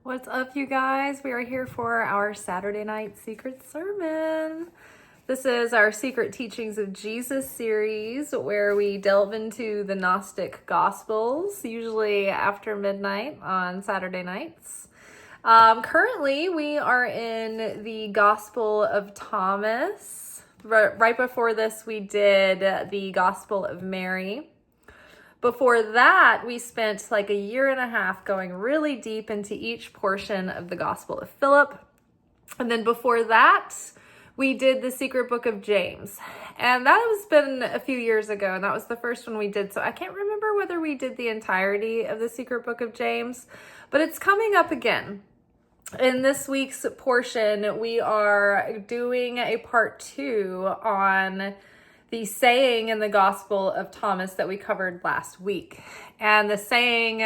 What's up, you guys? We are here for our Saturday night secret sermon. This is our Secret Teachings of Jesus series where we delve into the Gnostic Gospels, usually after midnight on Saturday nights. Currently, we are in the Gospel of Thomas. Right before this, we did the Gospel of Mary. Before that, we spent like a year and a half going really deep into each portion of the Gospel of Philip. And then before that, we did the Secret Book of James. And that has been a few years ago, and that was the first one we did. So I can't remember whether we did the entirety of the Secret Book of James, but it's coming up again. In this week's portion, we are doing a part 2 on the saying in the Gospel of Thomas that we covered last week. And the saying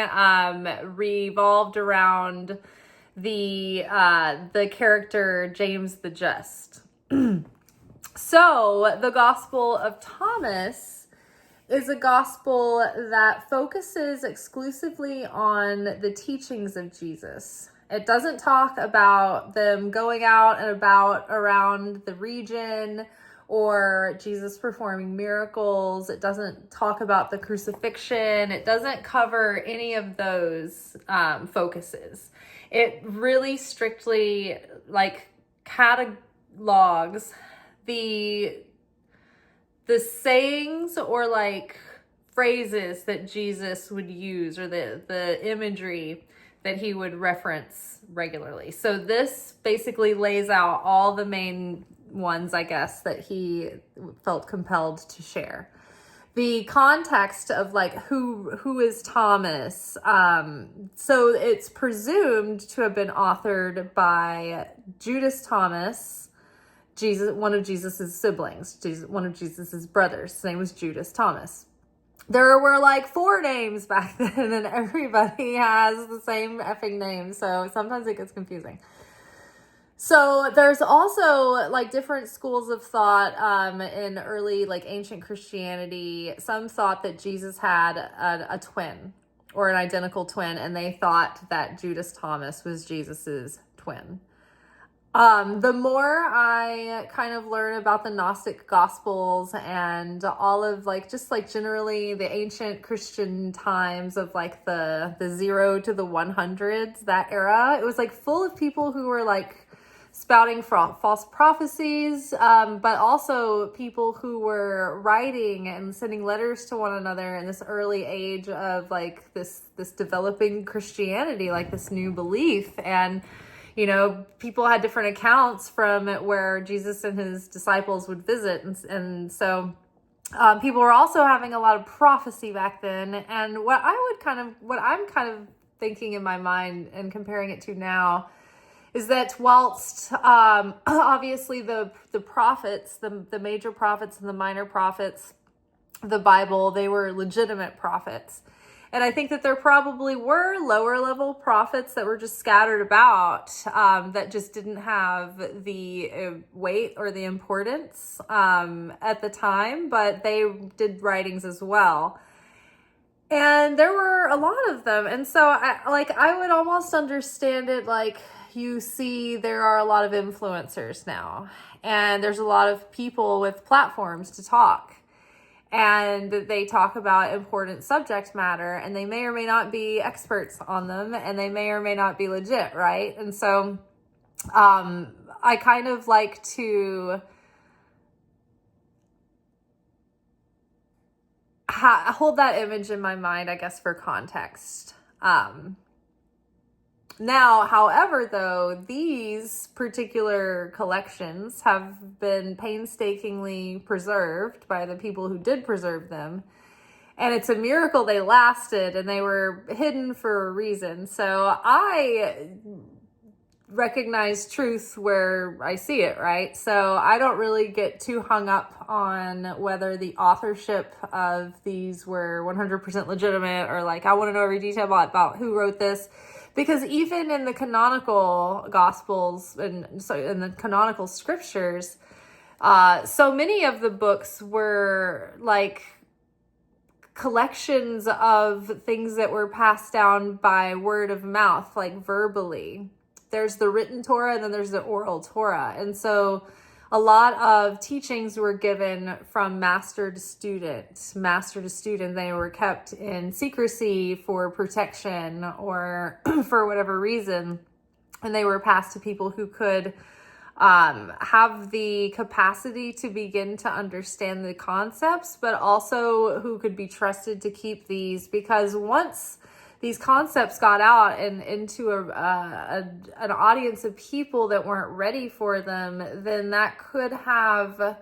revolved around the character James the Just. So the Gospel of Thomas is a gospel that focuses exclusively on the teachings of Jesus. It doesn't talk about them going out and about around the region or Jesus performing miracles. It doesn't talk about the crucifixion. It doesn't cover any of those focuses. It really strictly catalogs the sayings or phrases that Jesus would use, or the imagery that he would reference regularly. So this basically lays out all the main ones, I guess, that he felt compelled to share. The context of who is Thomas. So it's presumed to have been authored by Judas Thomas, one of Jesus's siblings, one of Jesus's brothers. His name was Judas Thomas. There were 4 names back then, and everybody has the same effing name, so sometimes it gets confusing. So there's also different schools of thought in early ancient Christianity. Some thought that Jesus had a twin or an identical twin, and they thought that Judas Thomas was Jesus's twin. The more I kind of learn about the Gnostic Gospels and all of generally the ancient Christian times of the 0 to the 100s, that era, it was full of people who were spouting false prophecies, but also people who were writing and sending letters to one another in this early age of this developing Christianity, this new belief. And people had different accounts from where Jesus and his disciples would visit. And so people were also having a lot of prophecy back then. And what I'm kind of thinking in my mind and comparing it to now is that whilst obviously the prophets, the major prophets and the minor prophets, the Bible, they were legitimate prophets. And I think that there probably were lower level prophets that were just scattered about that just didn't have the weight or the importance at the time, but they did writings as well. And there were a lot of them. And so I would almost understand it you see there are a lot of influencers now, and there's a lot of people with platforms to talk. And they talk about important subject matter, and they may or may not be experts on them, and they may or may not be legit, right? And so I kind of like to hold that image in my mind, I guess, for context. Now, however, though, these particular collections have been painstakingly preserved by the people who did preserve them. And it's a miracle they lasted, and they were hidden for a reason. So I recognize truth where I see it, right? So I don't really get too hung up on whether the authorship of these were 100% legitimate, or I want to know every detail about who wrote this. Because even in the canonical Gospels and so in the canonical scriptures, so many of the books were collections of things that were passed down by word of mouth, like verbally. There's the written Torah, and then there's the oral Torah. And so a lot of teachings were given from master to student. Master to student, they were kept in secrecy for protection or for whatever reason. And they were passed to people who could have the capacity to begin to understand the concepts, but also who could be trusted to keep these, because once these concepts got out and into an audience of people that weren't ready for them, then that could have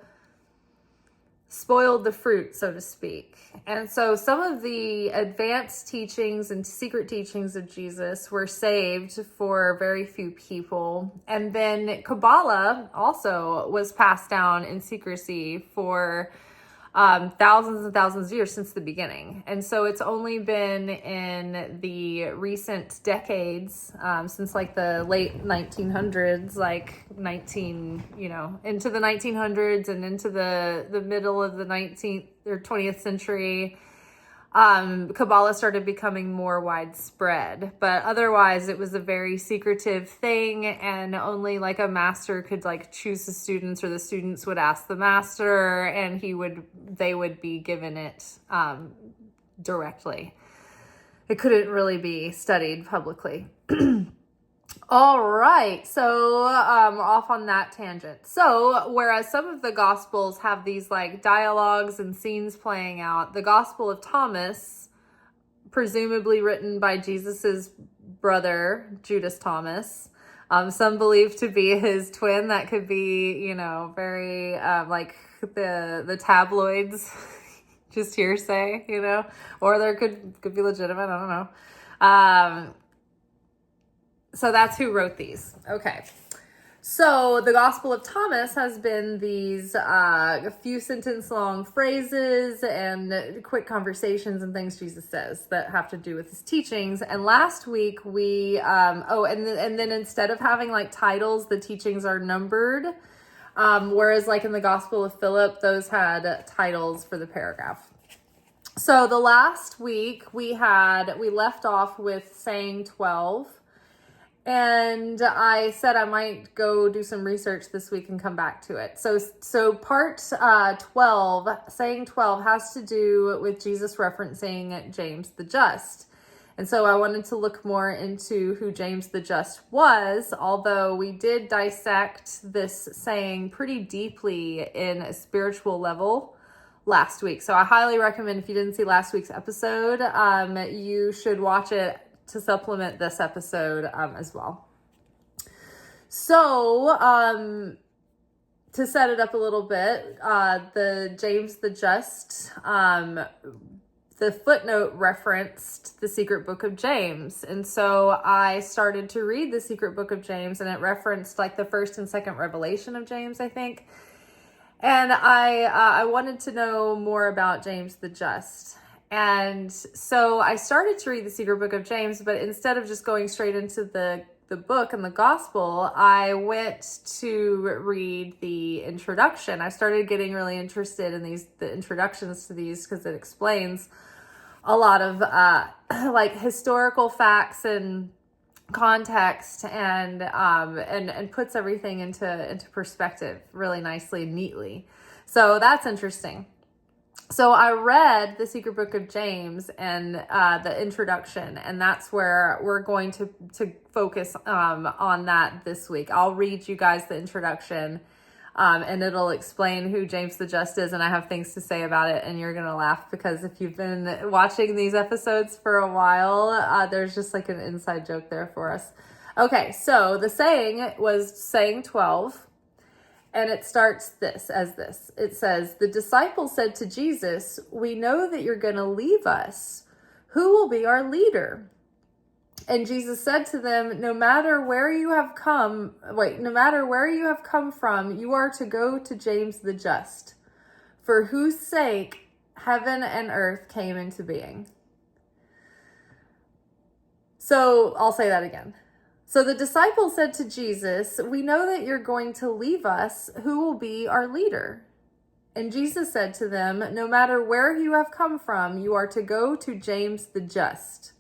spoiled the fruit, so to speak. And so some of the advanced teachings and secret teachings of Jesus were saved for very few people. And then Kabbalah also was passed down in secrecy for thousands and thousands of years since the beginning. And so it's only been in the recent decades, since like the late 1900s, like into the 1900s and into the middle of the 19th or 20th century, Kabbalah started becoming more widespread. But otherwise it was a very secretive thing, and only like a master could like choose the students, or the students would ask the master, and they would be given it directly. It couldn't really be studied publicly. All right, so off on that tangent. So whereas some of the Gospels have these like dialogues and scenes playing out, the Gospel of Thomas, presumably written by Jesus's brother, Judas Thomas, some believe to be his twin. That could be, very like the tabloids, just hearsay, or there could be legitimate, I don't know. So that's who wrote these. Okay. So the Gospel of Thomas has been these few sentence long phrases and quick conversations and things Jesus says that have to do with his teachings. And last week we, and then instead of having like titles, the teachings are numbered. Whereas like in the Gospel of Philip, those had titles for the paragraph. So the last week we left off with saying 12. And I said I might go do some research this week and come back to it. So part 12, saying 12, has to do with Jesus referencing James the Just. And so I wanted to look more into who James the Just was, although we did dissect this saying pretty deeply in a spiritual level last week. So I highly recommend, if you didn't see last week's episode, you should watch it to supplement this episode as well. So to set it up a little bit, the James the Just, the footnote referenced the secret book of James. And so I started to read the secret book of James, and it referenced like the first and second revelation of James, I think. And I wanted to know more about James the Just. And so I started to read the secret book of James, but instead of just going straight into the book and the gospel, I went to read the introduction. I started getting really interested in the introductions to these, because it explains a lot of like historical facts and context, and puts everything into perspective really nicely and neatly. So that's interesting. So I read the secret book of James and the introduction, and that's where we're going to focus on that this week. I'll read you guys the introduction, and it'll explain who James the Just is, and I have things to say about it, and you're going to laugh, because if you've been watching these episodes for a while, there's just like an inside joke there for us. Okay, so the saying was saying 12. And it starts as this. It says, "The disciples said to Jesus, 'We know that you're going to leave us. Who will be our leader?' And Jesus said to them, no matter where you have come from, you are to go to James the Just, for whose sake heaven and earth came into being." So I'll say that again. So the disciples said to Jesus, "We know that you're going to leave us. Who will be our leader?" And Jesus said to them, no matter where you have come from, you are to go to James the Just,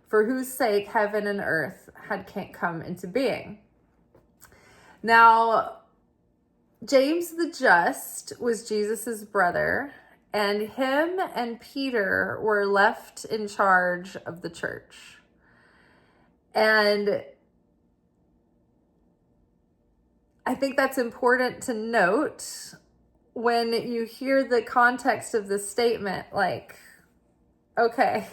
for whose sake heaven and earth had come into being. Now, James the Just was Jesus's brother, and him and Peter were left in charge of the church. And I think that's important to note when you hear the context of this statement, like, okay,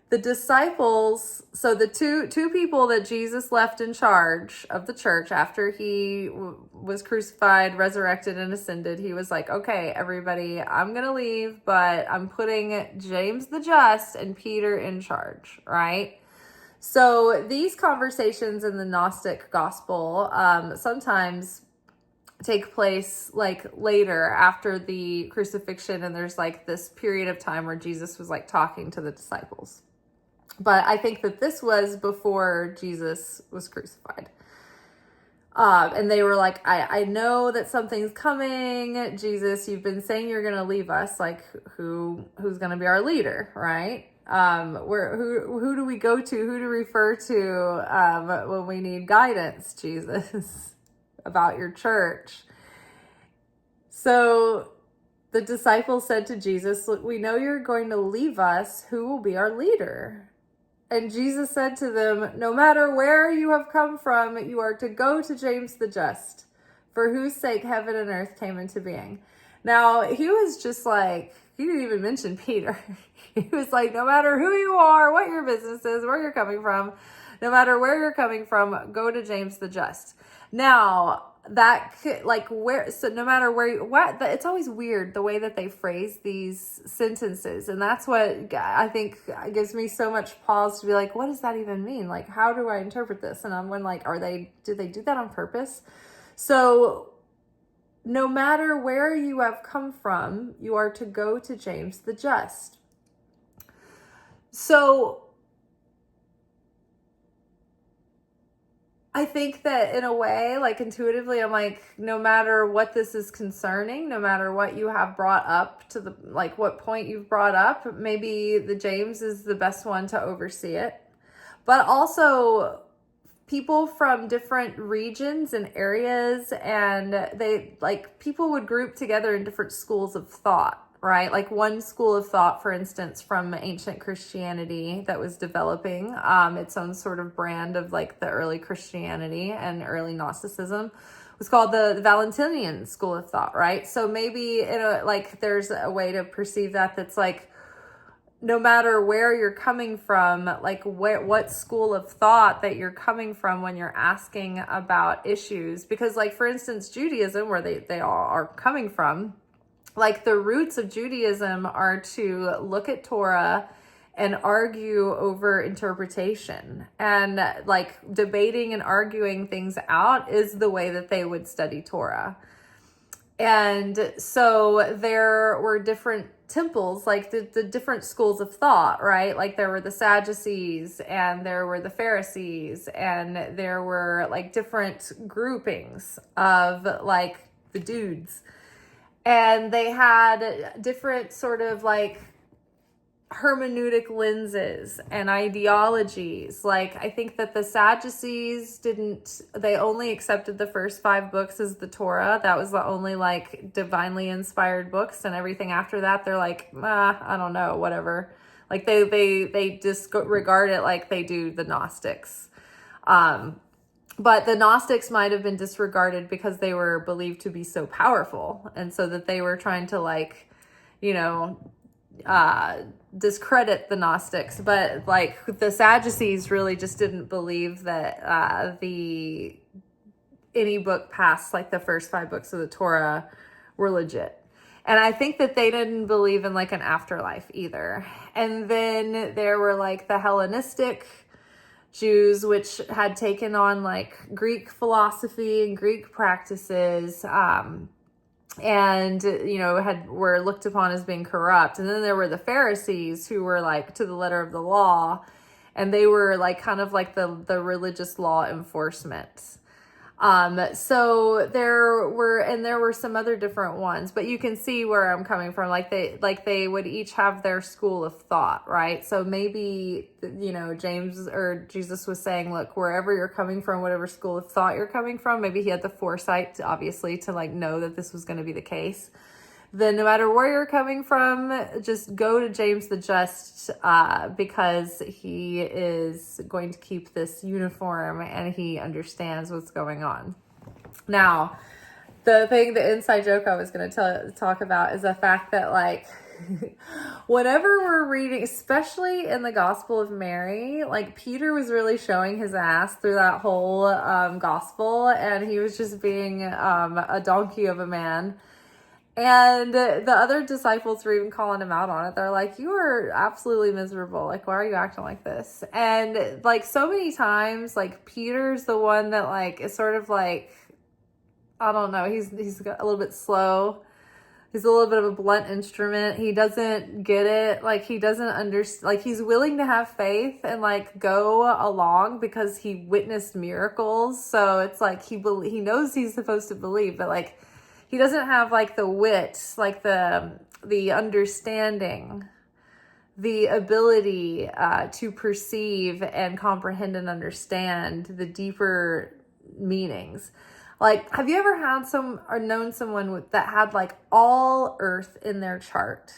the disciples, so the two people that Jesus left in charge of the church after he was crucified, resurrected, and ascended, he was like, okay, everybody, I'm going to leave, but I'm putting James the Just and Peter in charge, right? So these conversations in the Gnostic gospel sometimes take place like later after the crucifixion, and there's like this period of time where Jesus was like talking to the disciples. But I think that this was before Jesus was crucified. And they were like, I know that something's coming. Jesus, you've been saying you're going to leave us. Like, who's going to be our leader, right? Who do we go to? Who to refer to when we need guidance, Jesus? About your church. So the disciples said to Jesus, look, we know you're going to leave us. Who will be our leader? And Jesus said to them, no matter where you have come from, you are to go to James the Just, for whose sake heaven and earth came into being. Now, he was just like, he didn't even mention Peter. He was like, no matter who you are, what your business is, where you're coming from, no matter where you're coming from, go to James the Just. Now, that like where, so no matter where you, what, it's always weird the way that they phrase these sentences. And that's what I think gives me so much pause to be like, what does that even mean? Like, how do I interpret this? And I'm when like, did they do that on purpose? So no matter where you have come from, you are to go to James the Just. So I think that in a way, like intuitively, I'm like, no matter what this is concerning, no matter what you have brought up to the, like what point you've brought up, maybe the James is the best one to oversee it. But also people from different regions and areas, and they like people would group together in different schools of thought. Right? Like one school of thought, for instance, from ancient Christianity that was developing its own sort of brand of like the early Christianity and early Gnosticism was called the Valentinian school of thought, right? So maybe like there's a way to perceive that's like, no matter where you're coming from, like what school of thought that you're coming from when you're asking about issues. Because like, for instance, Judaism, where they all are coming from, like the roots of Judaism are to look at Torah and argue over interpretation, and like debating and arguing things out is the way that they would study Torah. And so there were different temples, like the different schools of thought, right? Like there were the Sadducees and there were the Pharisees, and there were like different groupings of like the dudes. And they had different sort of like hermeneutic lenses and ideologies. Like I think that the Sadducees they only accepted the first 5 books as the Torah. That was the only like divinely inspired books, and everything after that they're like, I don't know, whatever. Like they disregard it like they do the Gnostics. But the Gnostics might have been disregarded because they were believed to be so powerful. And so that they were trying to like, discredit the Gnostics. But like the Sadducees really just didn't believe that any book past like the first 5 books of the Torah were legit. And I think that they didn't believe in like an afterlife either. And then there were like the Hellenistic Jews, which had taken on like Greek philosophy and Greek practices, and were looked upon as being corrupt. And then there were the Pharisees, who were like to the letter of the law, and they were like kind of like the religious law enforcement. So there were some other different ones, but you can see where I'm coming from. Like they would each have their school of thought, right? So maybe, James or Jesus was saying, look, wherever you're coming from, whatever school of thought you're coming from, maybe he had the foresight to, obviously, to like know that this was going to be the case. Then no matter where you're coming from, just go to James the Just, because he is going to keep this uniform and he understands what's going on. Now, the inside joke I was going to talk about is the fact that, like, whenever we're reading, especially in the Gospel of Mary, like, Peter was really showing his ass through that whole gospel, and he was just being a donkey of a man. And the other disciples were even calling him out on it. They're like, you are absolutely miserable. Like, why are you acting like this? And like so many times, like Peter's the one that like is sort of like, I don't know, he's got a little bit slow. He's a little bit of a blunt instrument. He doesn't get it. Like he doesn't understand, like he's willing to have faith and like go along because he witnessed miracles. So it's like he knows he's supposed to believe, but like he doesn't have like the wit, like the understanding, the ability to perceive and comprehend and understand the deeper meanings. Like, have you ever had known someone that had like all earth in their chart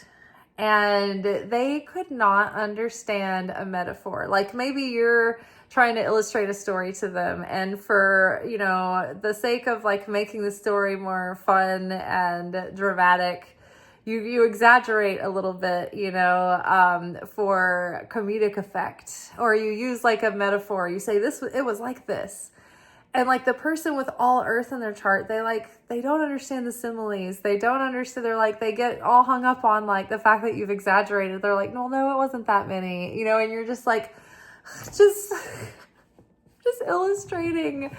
and they could not understand a metaphor? Like maybe you're trying to illustrate a story to them, and for the sake of like making the story more fun and dramatic, you exaggerate a little bit, for comedic effect, or you use like a metaphor. You say it was like this, and like the person with all earth in their chart, they don't understand the similes. They don't understand. They're like, they get all hung up on like the fact that you've exaggerated. They're like, no, it wasn't that many, and you're just like, just illustrating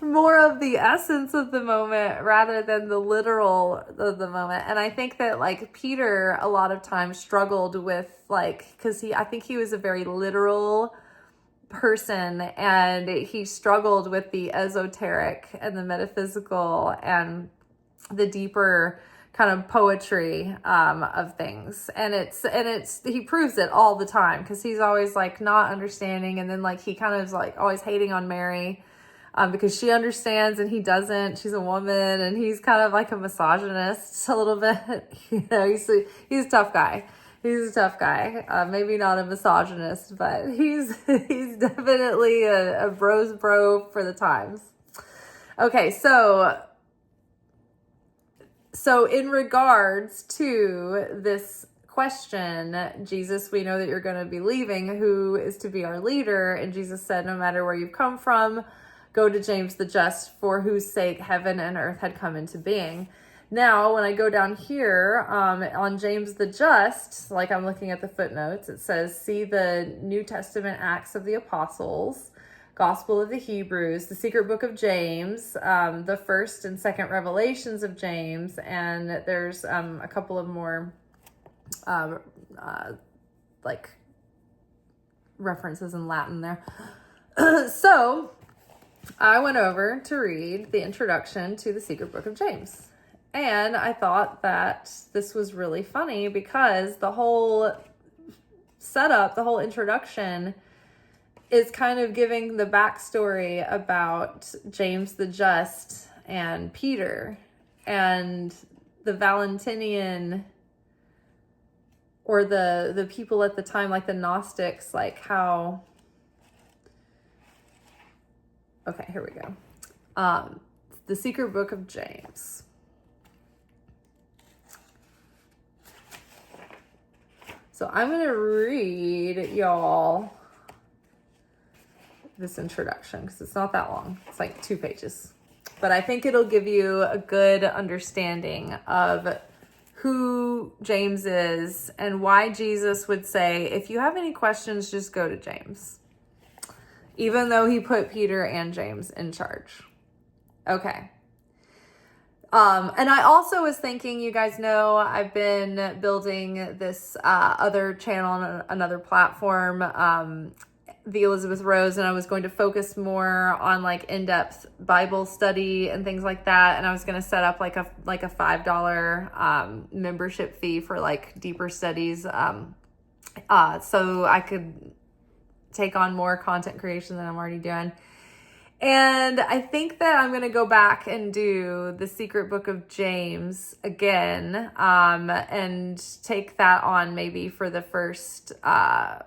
more of the essence of the moment rather than the literal of the moment. And I think that like Peter a lot of times struggled with like, because I think he was a very literal person, and he struggled with the esoteric and the metaphysical and the deeper kind of poetry of things. And he proves it all the time, because he's always like not understanding, and then like he kind of is like always hating on Mary because she understands and he doesn't. She's a woman, and he's kind of like a misogynist a little bit. He's a tough guy. He's a tough guy. Maybe not a misogynist, but he's definitely a bro's bro for the times. Okay, so in regards to this question, Jesus, we know that you're going to be leaving. Who is to be our leader? And Jesus said, no matter where you've come from, go to James the Just, for whose sake heaven and earth had come into being. Now, when I go down here on James the Just, like I'm looking at the footnotes, it says, see the New Testament Acts of the Apostles, Gospel of the Hebrews, the Secret Book of James, the first and second Revelations of James, and there's a couple of more like references in Latin there. So I went over to read the introduction to the Secret Book of James. And I thought that this was really funny because the whole setup, the whole introduction is kind of giving the backstory about James the Just and Peter and the Valentinian, or the people at the time, like the Gnostics, like how... Okay, here we go. The Secret Book of James. So I'm going to read y'all this introduction because it's not that long. It's like 2 pages. But I think it'll give you a good understanding of who James is and why Jesus would say, if you have any questions, just go to James. Even though he put Peter and James in charge. Okay. And I also was thinking, you guys know, I've been building this other channel on another platform the Elizabeth Rose, and I was going to focus more on like in-depth Bible study and things like that. And I was going to set up like a $5 membership fee for like deeper studies, so I could take on more content creation than I'm already doing. And I think that I'm going to go back and do the Secret Book of James again, and take that on maybe for the first,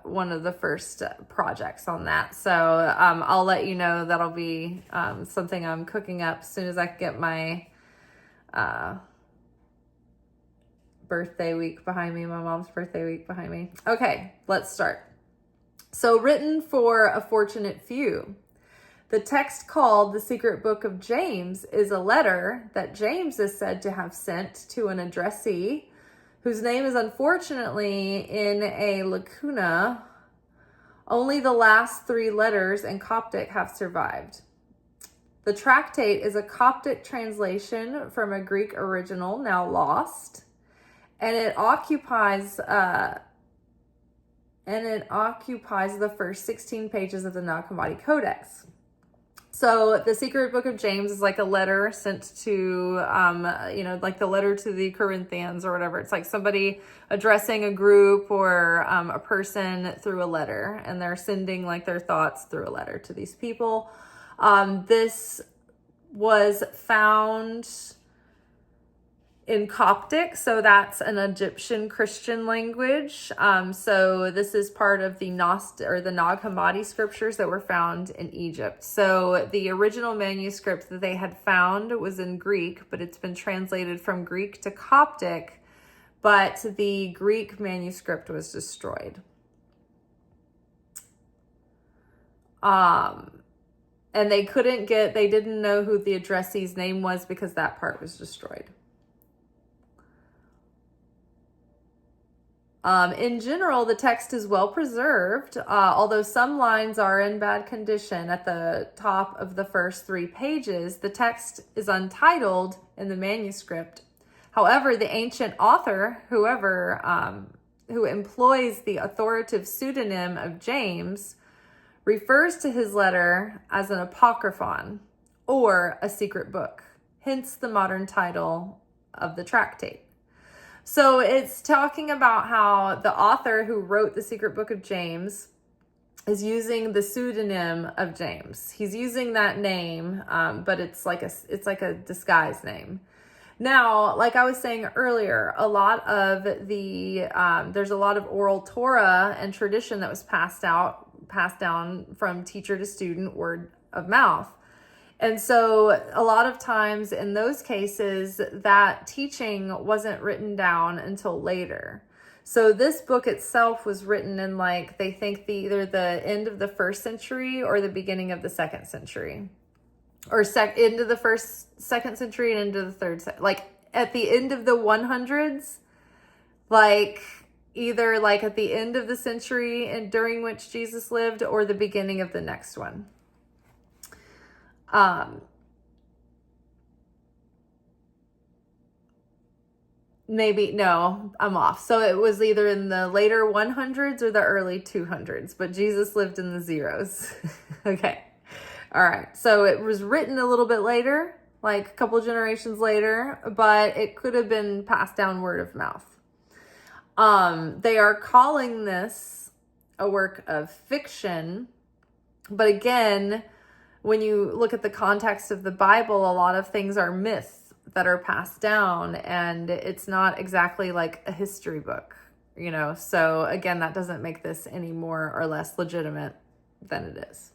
one of the first projects on that. So I'll let you know. That'll be something I'm cooking up as soon as I can get my birthday week behind me, my mom's birthday week behind me. Okay, let's start. So, written for a fortunate few. The text called the Secret Book of James is a letter that James is said to have sent to an addressee whose name is unfortunately in a lacuna. Only the last 3 letters in Coptic have survived. The tractate is a Coptic translation from a Greek original now lost, and it occupies the first 16 pages of the Nag Hammadi Codex. So the Secret Book of James is like a letter sent to, like the letter to the Corinthians or whatever. It's like somebody addressing a group or a person through a letter, and they're sending like their thoughts through a letter to these people. This was found in Coptic, so that's an Egyptian Christian language. So this is part of the Nag Hammadi scriptures that were found in Egypt. So the original manuscript that they had found was in Greek, but it's been translated from Greek to Coptic, but the Greek manuscript was destroyed. And they didn't know who the addressee's name was because that part was destroyed. In general, the text is well preserved, although some lines are in bad condition. At the top of the first 3 pages, the text is untitled in the manuscript. However, the ancient author, who employs the authoritative pseudonym of James, refers to his letter as an apocryphon, or a secret book, hence the modern title of the tractate. So it's talking about how the author who wrote the Secret Book of James is using the pseudonym of James. He's using that name, but it's like a disguised name. Now, like I was saying earlier, there's a lot of oral Torah and tradition that was passed down from teacher to student, word of mouth. And so a lot of times in those cases, that teaching wasn't written down until later. So this book itself was written in they think either the end of the 1st century or the beginning of the 2nd century. Or into the 2nd century and into the 3rd century. At the end of the 100s, either at the end of the century and during which Jesus lived, or the beginning of the next one. No, I'm off. So it was either in the later 100s or the early 200s, but Jesus lived in the zeros. Okay. All right. So it was written a little bit later, like a couple generations later, but it could have been passed down word of mouth. They are calling this a work of fiction, but again, when you look at the context of the Bible, a lot of things are myths that are passed down, and it's not exactly like a history book, So again, that doesn't make this any more or less legitimate than it is.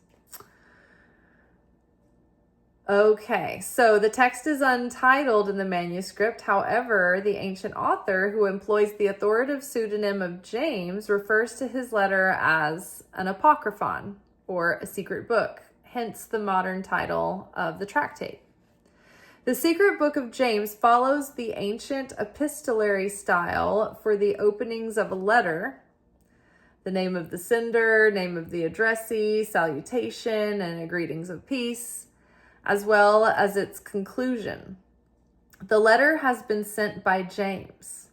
Okay, so the text is untitled in the manuscript. However, the ancient author, who employs the authoritative pseudonym of James, refers to his letter as an apocryphon, or a secret book, hence the modern title of the tractate. The Secret Book of James follows the ancient epistolary style for the openings of a letter: the name of the sender, name of the addressee, salutation, and a greetings of peace, as well as its conclusion. The letter has been sent by James.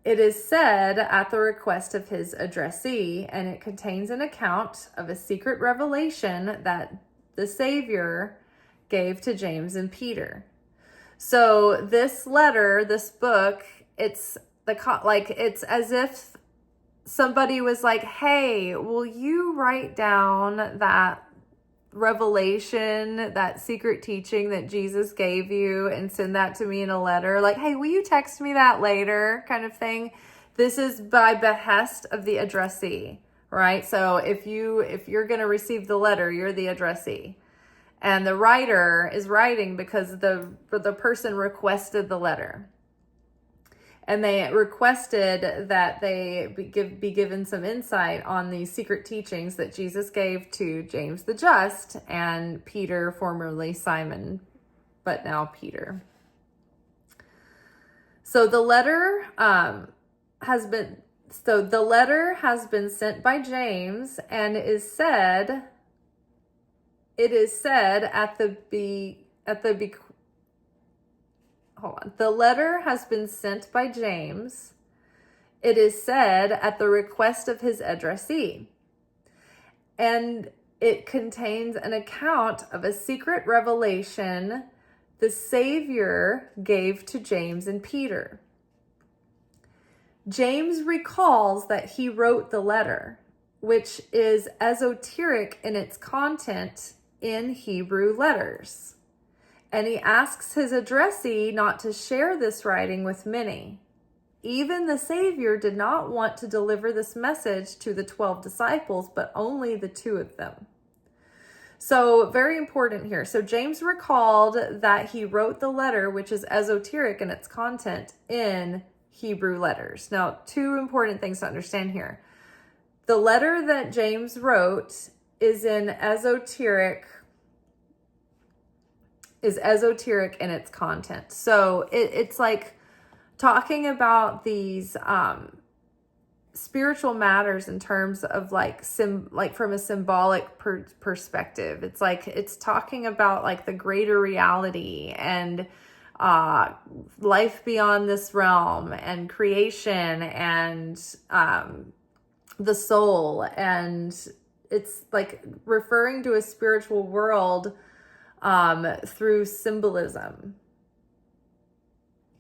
It is said at the request of his addressee, and it contains an account of a secret revelation that the Savior gave to James and Peter. So this letter, this book, it's as if somebody was like, hey, will you write down that revelation, that secret teaching that Jesus gave you, and send that to me in a letter? Like, hey, will you text me that later, kind of thing. This is by behest of the addressee, right? So if you're going to receive the letter, you're the addressee. And the writer is writing because the person requested the letter. And they requested that they be given some insight on the secret teachings that Jesus gave to James the Just and Peter, formerly Simon, but now Peter. So the letter has been sent by James, and it is said the letter has been sent by James, it is said, at the request of his addressee. And it contains an account of a secret revelation the Savior gave to James and Peter. James recalls that he wrote the letter, which is esoteric in its content in Hebrew letters. And he asks his addressee not to share this writing with many. Even the Savior did not want to deliver this message to the 12 disciples, but only the 2 of them. So very important here. So James recalled that he wrote the letter, which is esoteric in its content, in Hebrew letters. Now, 2 important things to understand here. The letter that James wrote is esoteric in its content. So it's like talking about these spiritual matters in terms of like from a symbolic perspective. It's like it's talking about like the greater reality and life beyond this realm and creation and the soul, and it's like referring to a spiritual world through symbolism.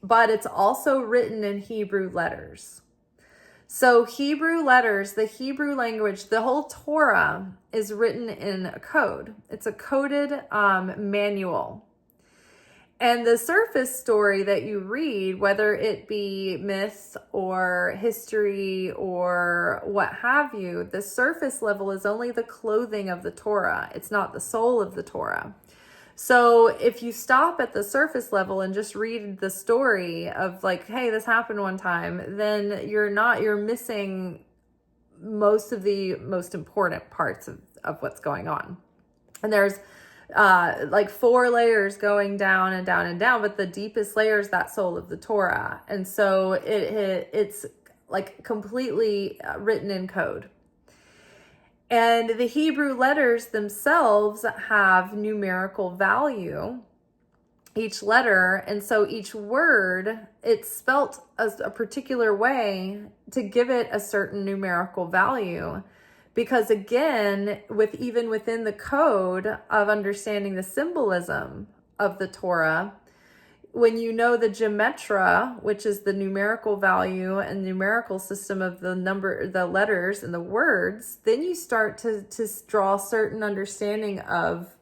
But it's also written in Hebrew letters. So Hebrew letters, the Hebrew language, the whole Torah is written in a code. It's a coded manual. And the surface story that you read, whether it be myth or history or what have you, the surface level is only the clothing of the Torah. It's not the soul of the Torah. So if you stop at the surface level and just read the story of like, hey, this happened one time, then you're missing most of the most important parts of what's going on. And there's like 4 layers going down and down and down, but the deepest layer is that soul of the Torah. And so it's like completely written in code. And the Hebrew letters themselves have numerical value, each letter. And so each word, it's spelt a particular way to give it a certain numerical value. Because again, even within the code of understanding the symbolism of the Torah, when you know the gematria, which is the numerical value and numerical system of the letters and the words, then you start to draw certain understanding of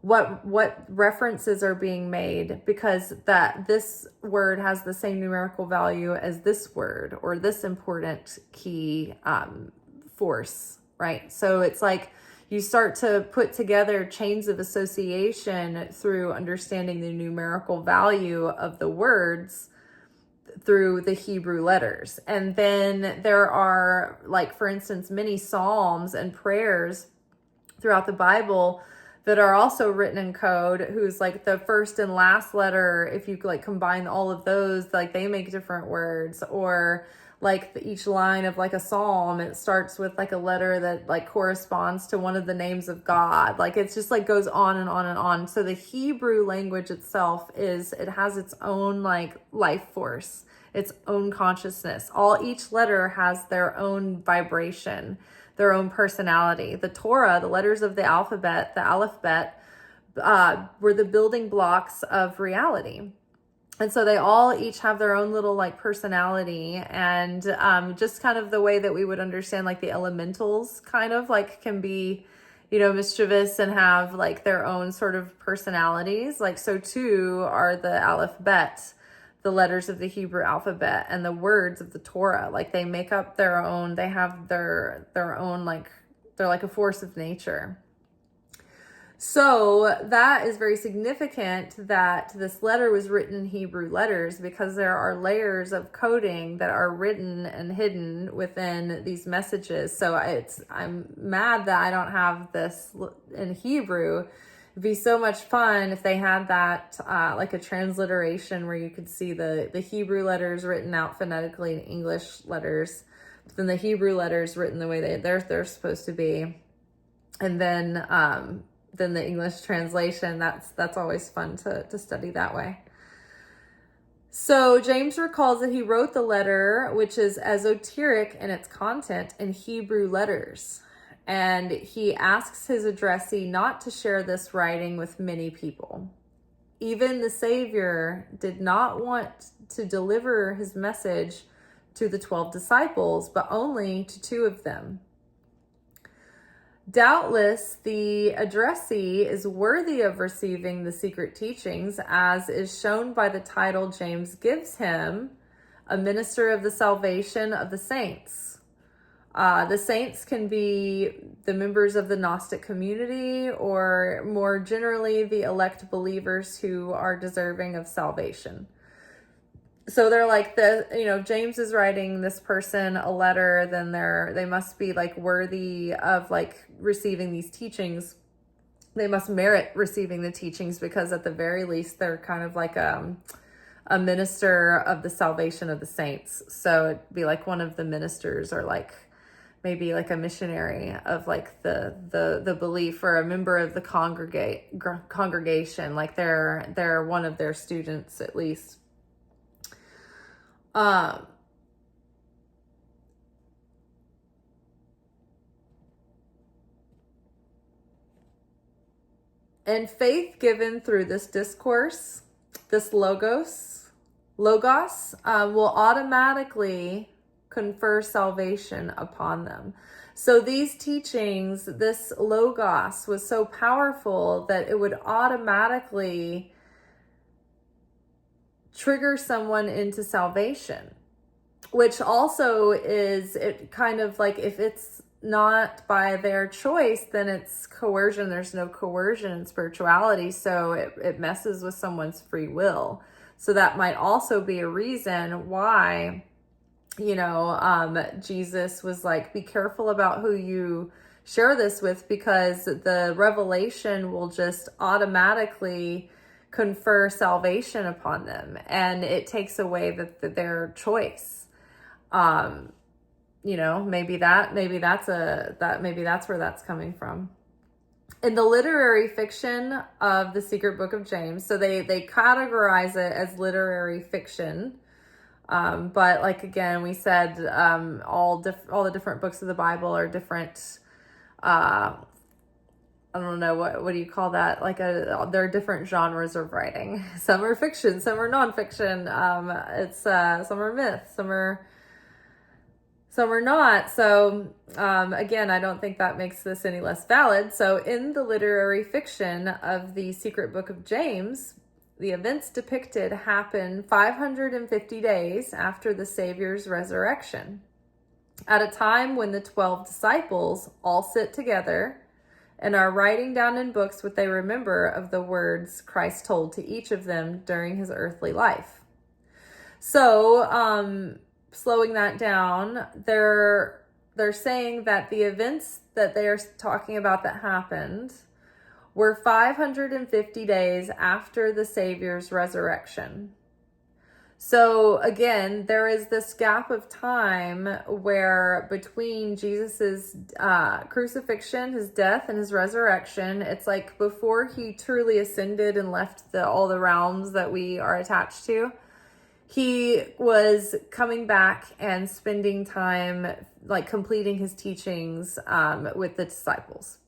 what references are being made, because that this word has the same numerical value as this word or this important key force, right? So it's like you start to put together chains of association through understanding the numerical value of the words through the Hebrew letters. And then there are, like, for instance, many psalms and prayers throughout the Bible that are also written in code, whose like the first and last letter, if you like combine all of those, like they make different words. Or like each line of like a psalm, it starts with like a letter that like corresponds to one of the names of God. Like it's just like goes on and on and on. So the Hebrew language itself it has its own like life force. its own consciousness. Each letter has their own vibration, their own personality. The Torah, the letters of the alphabet, the Aleph Bet, were the building blocks of reality. And so they all each have their own little like personality, and just kind of the way that we would understand like the elementals kind of like can be, mischievous and have like their own sort of personalities. Like, so too are the Aleph Bet, the letters of the Hebrew alphabet, and the words of the Torah. Like, they make up their own, they have their own, like, they're like a force of nature. So that is very significant that this letter was written in Hebrew letters, because there are layers of coding that are written and hidden within these messages. So I'm mad that I don't have this in Hebrew. It'd be so much fun if they had that like a transliteration where you could see the Hebrew letters written out phonetically and English letters, but then the Hebrew letters written the way they're supposed to be, and then the English translation. That's always fun to study that way. So James recalls that he wrote the letter, which is esoteric in its content, in Hebrew letters. And he asks his addressee not to share this writing with many people. Even the Savior did not want to deliver his message to the 12 disciples, but only to 2 of them. Doubtless, the addressee is worthy of receiving the secret teachings, as is shown by the title James gives him, a minister of the salvation of the saints. The saints can be the members of the Gnostic community, or more generally, the elect believers who are deserving of salvation. So they're like, James is writing this person a letter, then they must be like worthy of like receiving these teachings. They must merit receiving the teachings, because at the very least, they're kind of like a minister of the salvation of the saints. So it'd be like one of the ministers, or like maybe like a missionary of like the belief, or a member of the congregation. Like they're one of their students at least. And faith given through this discourse, this logos, will automatically confer salvation upon them. So these teachings, this logos, was so powerful that it would automatically trigger someone into salvation, which also is, it kind of like, if it's not by their choice, then it's coercion. There's no coercion in spirituality, so it messes with someone's free will. So that might also be a reason why, Jesus was like, be careful about who you share this with, because the revelation will just automatically confer salvation upon them, and it takes away their choice. Maybe that's where that's coming from. In the literary fiction of the Secret Book of James, so they categorize it as literary fiction, but like, again, we said, all the different books of the Bible are different. I don't know, what do you call that? Like there are different genres of writing. Some are fiction, some are nonfiction. Some are myths, some are not. So again, I don't think that makes this any less valid. So in the literary fiction of the Secret Book of James, the events depicted happen 550 days after the Savior's resurrection, at a time when the 12 disciples all sit together and are writing down in books what they remember of the words Christ told to each of them during his earthly life. So, slowing that down, they're saying that the events that they are talking about that happened were 550 days after the Savior's resurrection. So again, there is this gap of time where between Jesus's crucifixion, his death, and his resurrection. It's like before he truly ascended and left all the realms that we are attached to. he was coming back and spending time, like completing his teachings with the disciples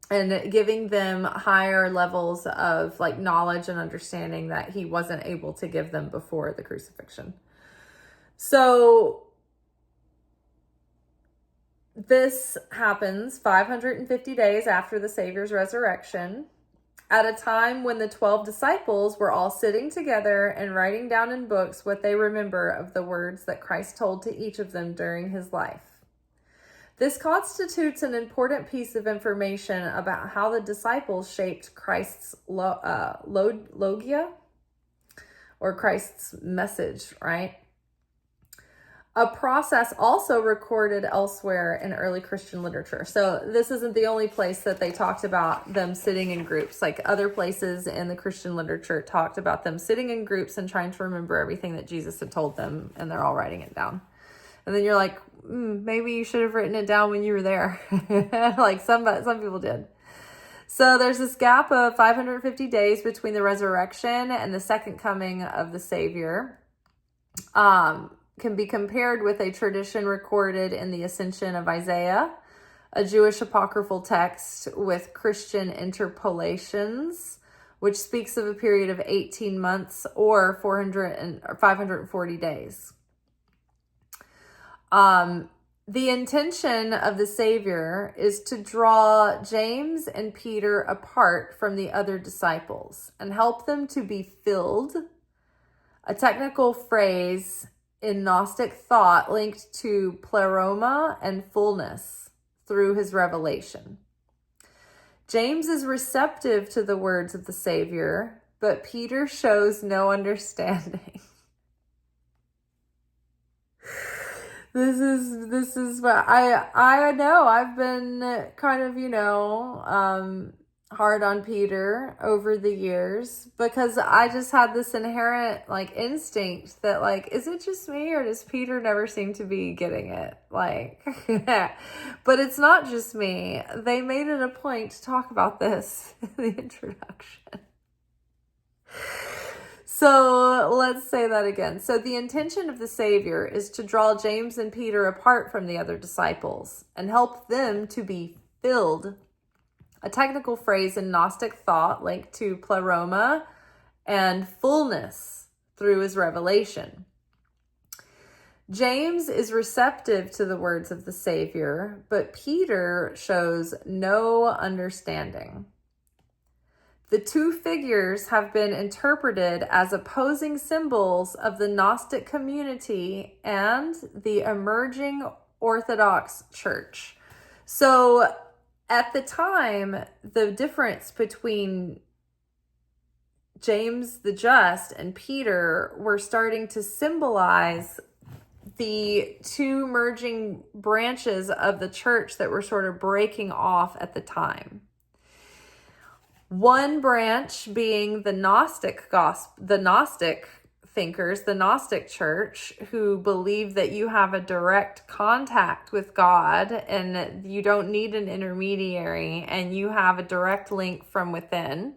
and giving them higher levels of like knowledge and understanding that he wasn't able to give them before the crucifixion. So this happens 550 days after the Savior's resurrection, at a time when the 12 disciples were all sitting together and writing down in books what they remember of the words that Christ told to each of them during his life. This constitutes an important piece of information about how the disciples shaped Christ's logia, or Christ's message, right? A process also recorded elsewhere in early Christian literature. So this isn't the only place that they talked about them sitting in groups. Like other places in the Christian literature talked about them sitting in groups and trying to remember everything that Jesus had told them, and they're all writing it down. And then you're like, maybe you should have written it down when you were there. Like some people did. So there's this gap of 550 days between the resurrection and the second coming of the Savior. Can be compared with a tradition recorded in the Ascension of Isaiah, a Jewish apocryphal text with Christian interpolations, which speaks of a period of 18 months or 540 days. The intention of the Savior is to draw James and Peter apart from the other disciples and help them to be filled, a technical phrase in Gnostic thought linked to pleroma and fullness through his revelation. James is receptive to the words of the Savior, but Peter shows no understanding. This is what I know. I've been kind of, hard on Peter over the years because I just had this inherent like instinct that like, is it just me or does Peter never seem to be getting it? Like, but it's not just me. They made it a point to talk about this in the introduction. So let's say that again. So the intention of the Savior is to draw James and Peter apart from the other disciples and help them to be filled, a technical phrase in Gnostic thought linked to pleroma and fullness through his revelation. James is receptive to the words of the Savior, but Peter shows no understanding. The two figures have been interpreted as opposing symbols of the Gnostic community and the emerging Orthodox Church. So at the time, the difference between James the Just and Peter were starting to symbolize the two merging branches of the church that were sort of breaking off at the time. One branch being the Gnostic thinkers, the Gnostic church, who believe that you have a direct contact with God and you don't need an intermediary and you have a direct link from within,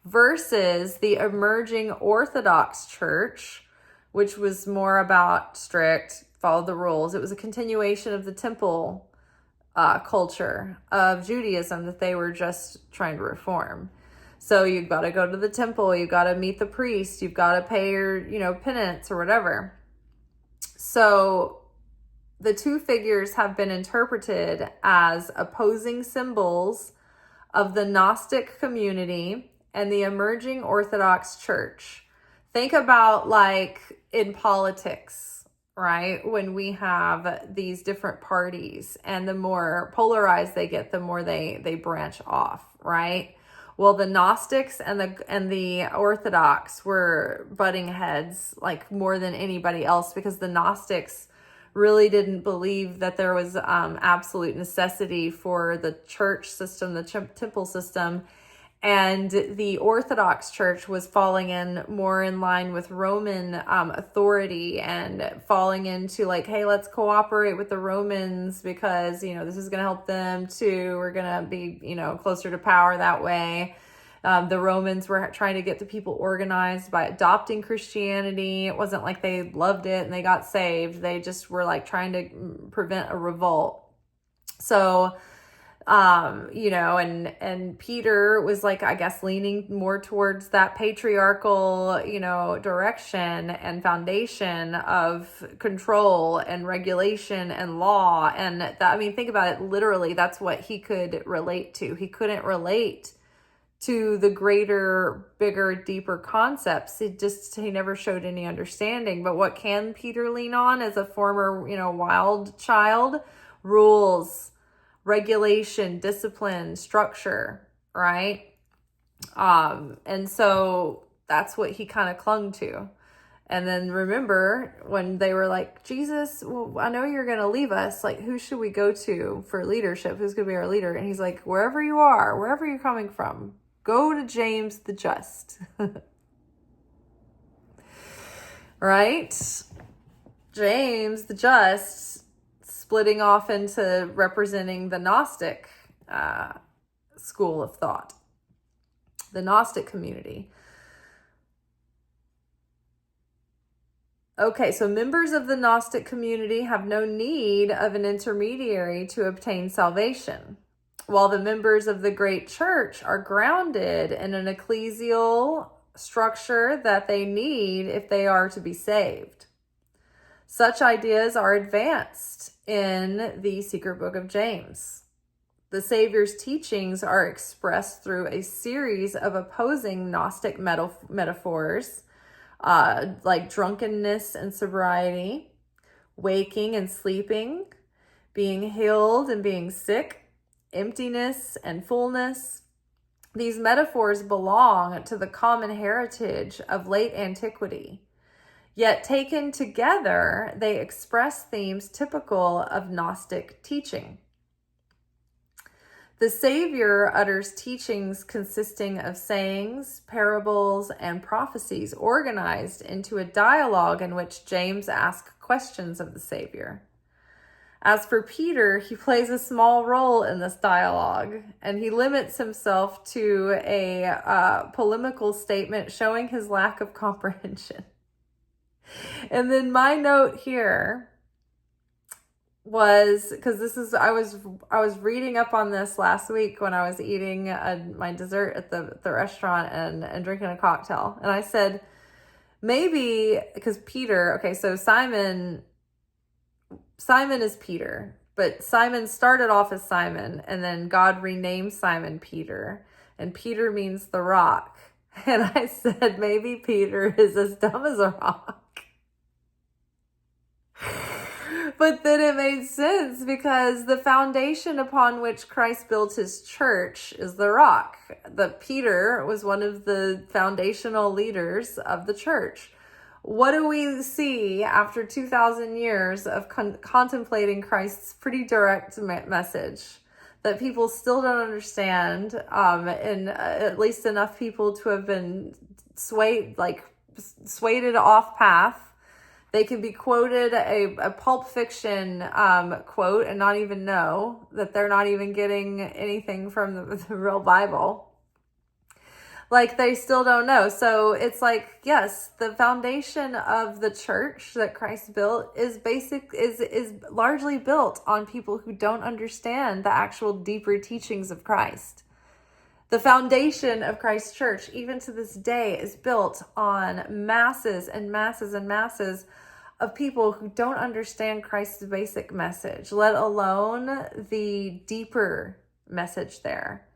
versus the emerging Orthodox church, which was more about strict, follow the rules. It was a continuation of the temple culture of Judaism that they were just trying to reform. So you've got to go to the temple, you've got to meet the priest, you've got to pay your, penance or whatever. So the two figures have been interpreted as opposing symbols of the Gnostic community and the emerging Orthodox Church. Think about like in politics, right? When we have these different parties and the more polarized they get, the more they branch off, right? Well, the Gnostics and the Orthodox were butting heads like more than anybody else because the Gnostics really didn't believe that there was absolute necessity for the church system, the temple system. And the Orthodox Church was falling in more in line with Roman authority and falling into like, hey, let's cooperate with the Romans because, this is going to help them too. We're going to be, closer to power that way. The Romans were trying to get the people organized by adopting Christianity. It wasn't like they loved it and they got saved. They just were like trying to prevent a revolt. So, and Peter was like, I guess, leaning more towards that patriarchal, direction and foundation of control and regulation and law. And think about it, literally, that's what he could relate to. He couldn't relate to the greater, bigger, deeper concepts. He never showed any understanding. But what can Peter lean on as a former, wild child? Rules, regulation, discipline, structure, right? And so that's what he kind of clung to. And then remember when they were like, Jesus, well, I know you're going to leave us. Like, who should we go to for leadership? Who's going to be our leader? And he's like, wherever you are, wherever you're coming from, go to James the Just. Right? James the Just, splitting off into representing the Gnostic school of thought, the Gnostic community. Okay, so members of the Gnostic community have no need of an intermediary to obtain salvation, while the members of the great church are grounded in an ecclesial structure that they need if they are to be saved. Such ideas are advanced in the Secret Book of James. The Savior's teachings are expressed through a series of opposing Gnostic metaphors, like drunkenness and sobriety, waking and sleeping, being healed and being sick, emptiness and fullness. These metaphors belong to the common heritage of late antiquity. Yet taken together, they express themes typical of Gnostic teaching. The Savior utters teachings consisting of sayings, parables, and prophecies organized into a dialogue in which James asks questions of the Savior. As for Peter, he plays a small role in this dialogue, and he limits himself to a polemical statement showing his lack of comprehension. And then my note here was, because I was reading up on this last week when I was eating my dessert at the restaurant and drinking a cocktail, and I said maybe because Peter, okay, so Simon is Peter, but Simon started off as Simon, and then God renamed Simon Peter, and Peter means the rock. And I said maybe Peter is as dumb as a rock. But then it made sense, because the foundation upon which Christ built his church is the rock. Peter was one of the foundational leaders of the church. What do we see after 2,000 years of contemplating Christ's pretty direct message that people still don't understand, and at least enough people to have been swayed off path? They can be quoted a Pulp Fiction quote and not even know that they're not even getting anything from the real Bible. Like, they still don't know. So it's like, yes, the foundation of the church that Christ built is largely built on people who don't understand the actual deeper teachings of Christ. The foundation of Christ's church, even to this day, is built on masses and masses and masses of people who don't understand Christ's basic message, let alone the deeper message there.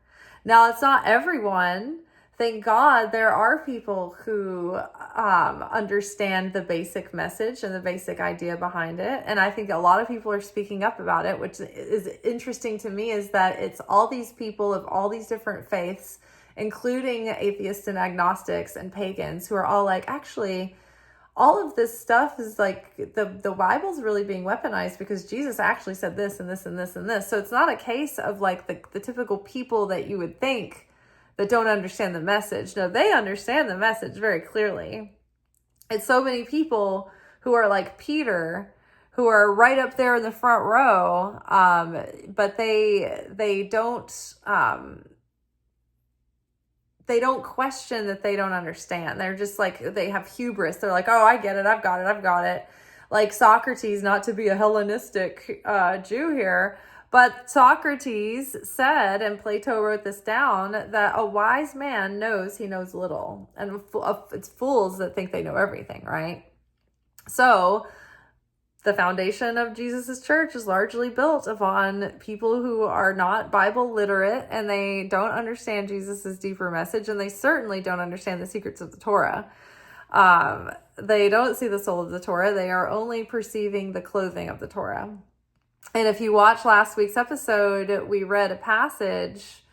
Now, it's not everyone. Thank God there are people who understand the basic message and the basic idea behind it. And I think a lot of people are speaking up about it, which is interesting to me, is that it's all these people of all these different faiths, including atheists and agnostics and pagans, who are all like, actually, all of this stuff is like, the Bible's really being weaponized because Jesus actually said this and this and this and this. So it's not a case of like the typical people that you would think that don't understand the message. No, they understand the message very clearly. It's so many people who are like Peter, who are right up there in the front row, but they don't they don't question that they don't understand. They're just like, they have hubris. They're like, oh, I get it. I've got it. I've got it. Like Socrates, not to be a Hellenistic Jew here, but Socrates said, and Plato wrote this down, that a wise man knows he knows little. And it's fools that think they know everything, right? So the foundation of Jesus's church is largely built upon people who are not Bible literate, and they don't understand Jesus's deeper message, and they certainly don't understand the secrets of the Torah. They don't see the soul of the Torah. They are only perceiving the clothing of the Torah. And if you watch last week's episode, we read a passage,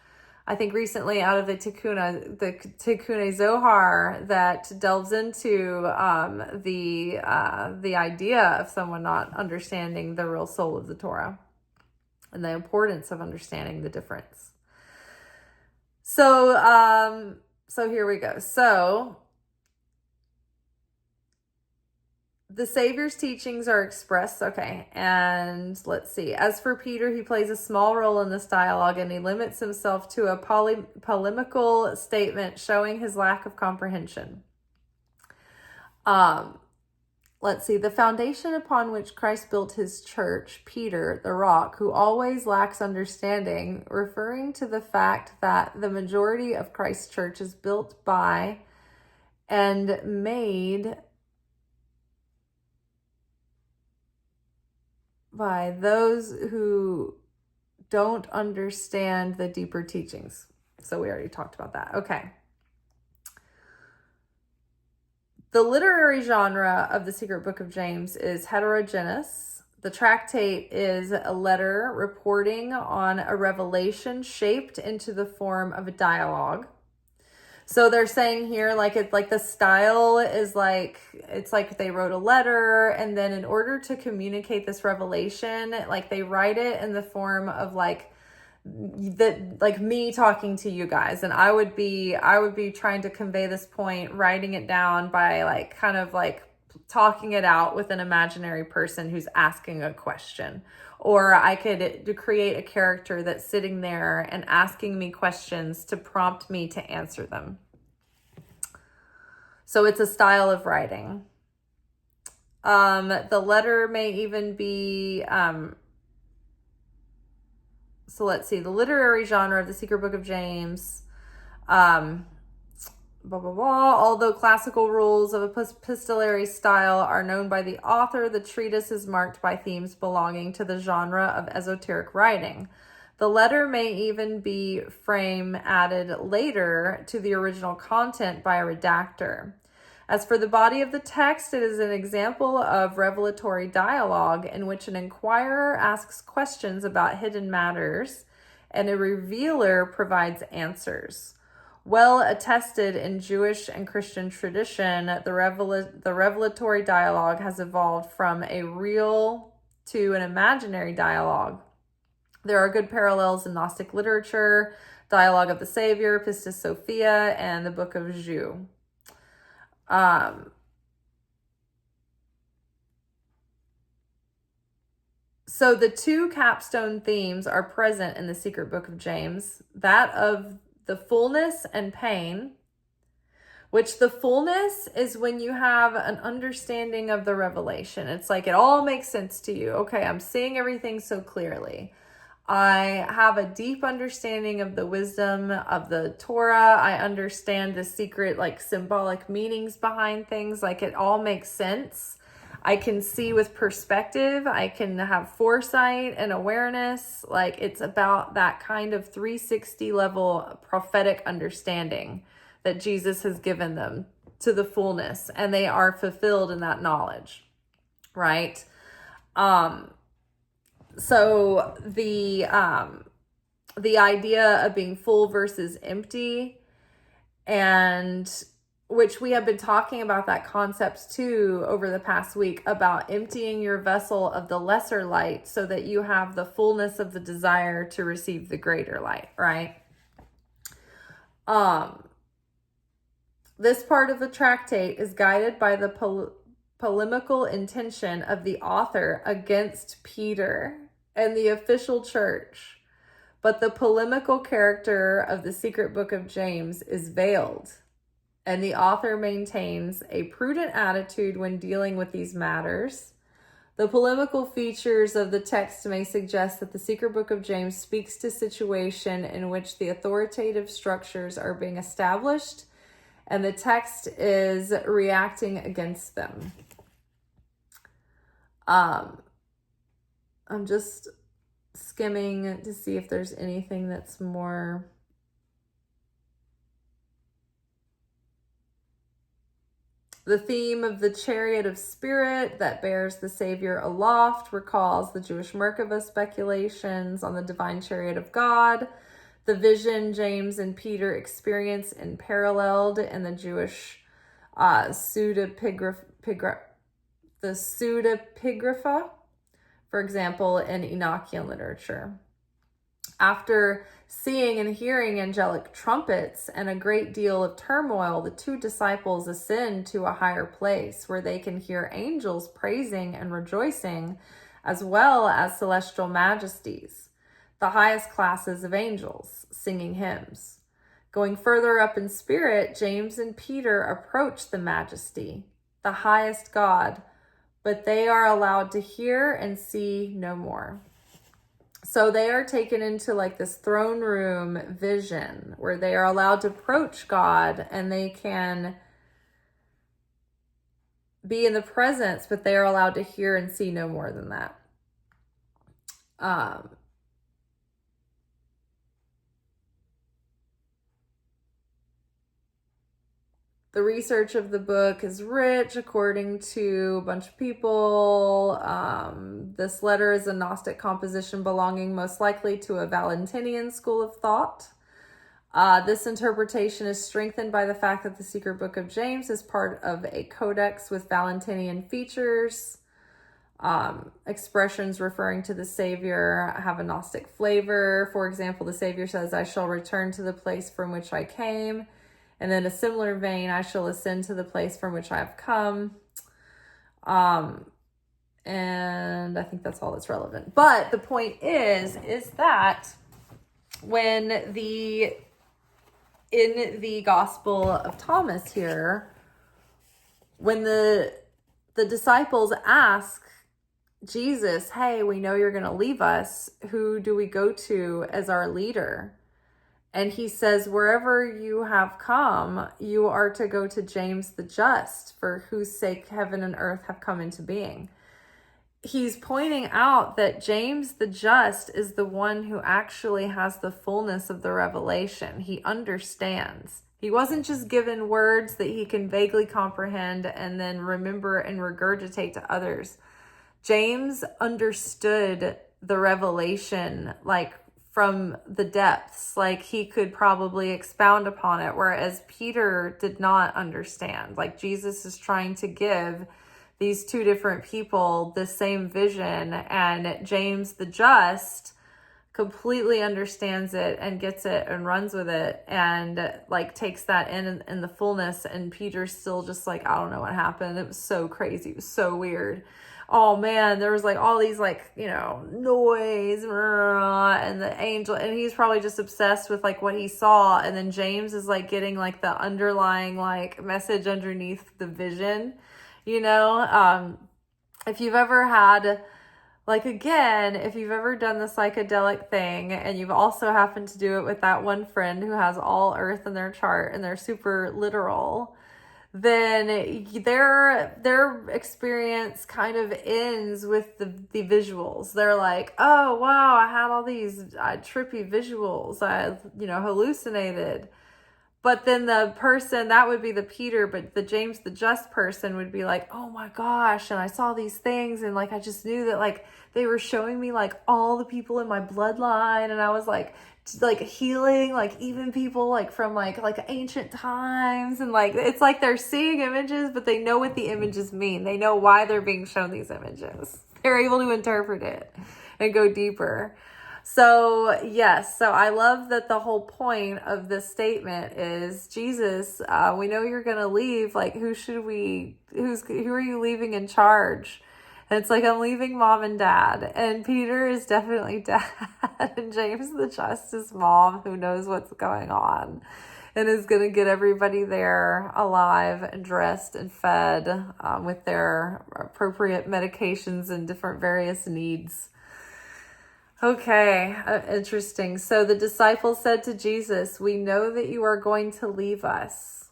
I think recently, out of the Tikkun Zohar that delves into the idea of someone not understanding the real soul of the Torah and the importance of understanding the difference. So here we go. So the Savior's teachings are expressed, okay, and let's see. As for Peter, he plays a small role in this dialogue, and he limits himself to a polemical statement showing his lack of comprehension. Let's see. The foundation upon which Christ built his church, Peter, the rock, who always lacks understanding, referring to the fact that the majority of Christ's church is built by and made by those who don't understand the deeper teachings. So we already talked about that. Okay. The literary genre of the Secret Book of James is heterogeneous. The tractate is a letter reporting on a revelation shaped into the form of a dialogue. So they're saying here, like, it's like the style is like, it's like they wrote a letter, and then in order to communicate this revelation, like they write it in the form of like me talking to you guys, and I would be trying to convey this point, writing it down by like kind of like talking it out with an imaginary person who's asking a question. Or I could create a character that's sitting there and asking me questions to prompt me to answer them. So it's a style of writing. The letter may even be, so let's see, the literary genre of the Secret Book of James, Although classical rules of epistolary style are known by the author, the treatise is marked by themes belonging to the genre of esoteric writing. The letter may even be frame added later to the original content by a redactor. As for the body of the text, it is an example of revelatory dialogue in which an inquirer asks questions about hidden matters and a revealer provides answers. Well attested in Jewish and Christian tradition, the revelatory dialogue has evolved from a real to an imaginary dialogue. There are good parallels in Gnostic literature, Dialogue of the Savior, Pistis Sophia, and the Book of Jude. So the two capstone themes are present in the Secret Book of James, that of the fullness and pain, which the fullness is when you have an understanding of the revelation. It's like it all makes sense to you. Okay, I'm seeing everything so clearly. I have a deep understanding of the wisdom of the Torah. I understand the secret, like symbolic meanings behind things. Like it all makes sense. I can see with perspective. I can have foresight and awareness. Like it's about that kind of 360 level prophetic understanding that Jesus has given them to the fullness, and they are fulfilled in that knowledge, right? So the idea of being full versus empty, and which we have been talking about that concept too over the past week, about emptying your vessel of the lesser light so that you have the fullness of the desire to receive the greater light, right? This part of the tractate is guided by the polemical intention of the author against Peter and the official church. But the polemical character of the secret book of James is veiled, and the author maintains a prudent attitude when dealing with these matters. The polemical features of the text may suggest that the secret book of James speaks to a situation in which the authoritative structures are being established and the text is reacting against them. I'm just skimming to see if there's anything that's more. The theme of the chariot of spirit that bears the Savior aloft recalls the Jewish Merkava speculations on the divine chariot of God. The vision James and Peter experience in paralleled in the Jewish pseudepigrapha, for example, in Enochian literature. After seeing and hearing angelic trumpets and a great deal of turmoil, the two disciples ascend to a higher place where they can hear angels praising and rejoicing, as well as celestial majesties, the highest classes of angels, singing hymns. Going further up in spirit, James and Peter approach the majesty, the highest God, but they are allowed to hear and see no more. So they are taken into like this throne room vision where they are allowed to approach God and they can be in the presence, but they are allowed to hear and see no more than that. The research of the book is rich, according to a bunch of people. This letter is a Gnostic composition belonging most likely to a Valentinian school of thought. This interpretation is strengthened by the fact that the secret book of James is part of a codex with Valentinian features. Expressions referring to the Savior have a Gnostic flavor. For example, the Savior says, "I shall return to the place from which I came." And in a similar vein, "I shall ascend to the place from which I have come." And I think that's all that's relevant. But the point is that when in the Gospel of Thomas here, when the disciples ask Jesus, "Hey, we know you're going to leave us. Who do we go to as our leader?" And he says, "Wherever you have come, you are to go to James the Just, for whose sake heaven and earth have come into being." He's pointing out that James the Just is the one who actually has the fullness of the revelation. He understands. He wasn't just given words that he can vaguely comprehend and then remember and regurgitate to others. James understood the revelation, like, from the depths, like he could probably expound upon it, whereas Peter did not understand. Like, Jesus is trying to give these two different people the same vision, and James the Just completely understands it and gets it and runs with it and like takes that in the fullness, and Peter's still just like, "I don't know what happened. It was so crazy. It was so weird. Oh man, there was like all these like, noise and the angel," and he's probably just obsessed with like what he saw. And then James is like getting like the underlying like message underneath the vision, if you've ever had if you've ever done the psychedelic thing and you've also happened to do it with that one friend who has all earth in their chart and they're super literal, then their experience kind of ends with the visuals. They're like, "Oh wow, I had all these trippy visuals. I hallucinated." But then the person, that would be the Peter, but the James the Just person would be like, "Oh my gosh, and I saw these things, and like I just knew that like they were showing me like all the people in my bloodline, and I was like healing like even people like from like ancient times." And like it's like they're seeing images, but they know what the images mean. They know why they're being shown these images. They're able to interpret it and go deeper. So yes, so I love that the whole point of this statement is, Jesus, we know you're going to leave. Like, who are you leaving in charge? And it's like, I'm leaving mom and dad. And Peter is definitely dad. And James the Just is mom, who knows what's going on and is going to get everybody there alive and dressed and fed with their appropriate medications and different various needs. Okay, interesting. So the disciples said to Jesus, "We know that you are going to leave us.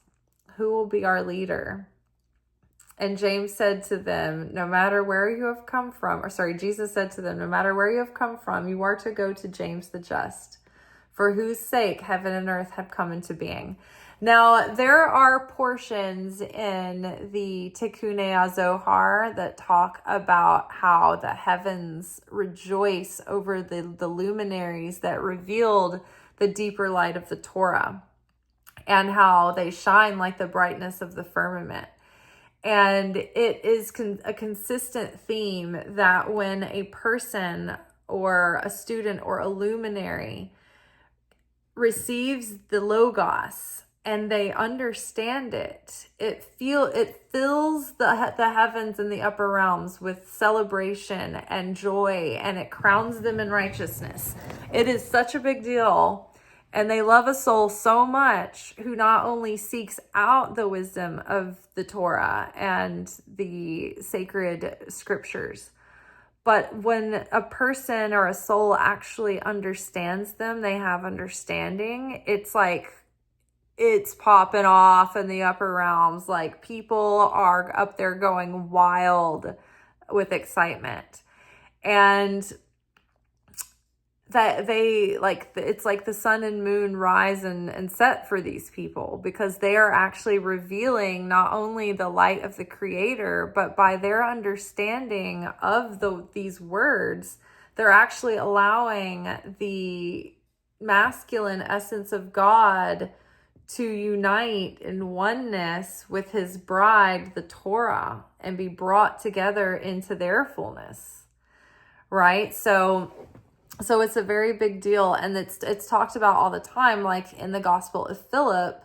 Who will be our leader?" And James said to them, "No matter where you have come from," Jesus said to them, "No matter where you have come from, you are to go to James the Just, for whose sake heaven and earth have come into being." Now, there are portions in the Tikkun Zohar that talk about how the heavens rejoice over the luminaries that revealed the deeper light of the Torah, and how they shine like the brightness of the firmament. And it is a consistent theme that when a person or a student or a luminary receives the Logos and they understand it, it fills the heavens and the upper realms with celebration and joy, and it crowns them in righteousness. It is such a big deal. And they love a soul so much who not only seeks out the wisdom of the Torah and the sacred scriptures, but when a person or a soul actually understands them, they have understanding, it's like it's popping off in the upper realms. Like, people are up there going wild with excitement. And that they like, it's like the sun and moon rise and set for these people, because they are actually revealing not only the light of the Creator, but by their understanding of these words, they're actually allowing the masculine essence of God to unite in oneness with his bride, the Torah, and be brought together into their fullness, right? So it's a very big deal, and it's talked about all the time. Like in the Gospel of Philip,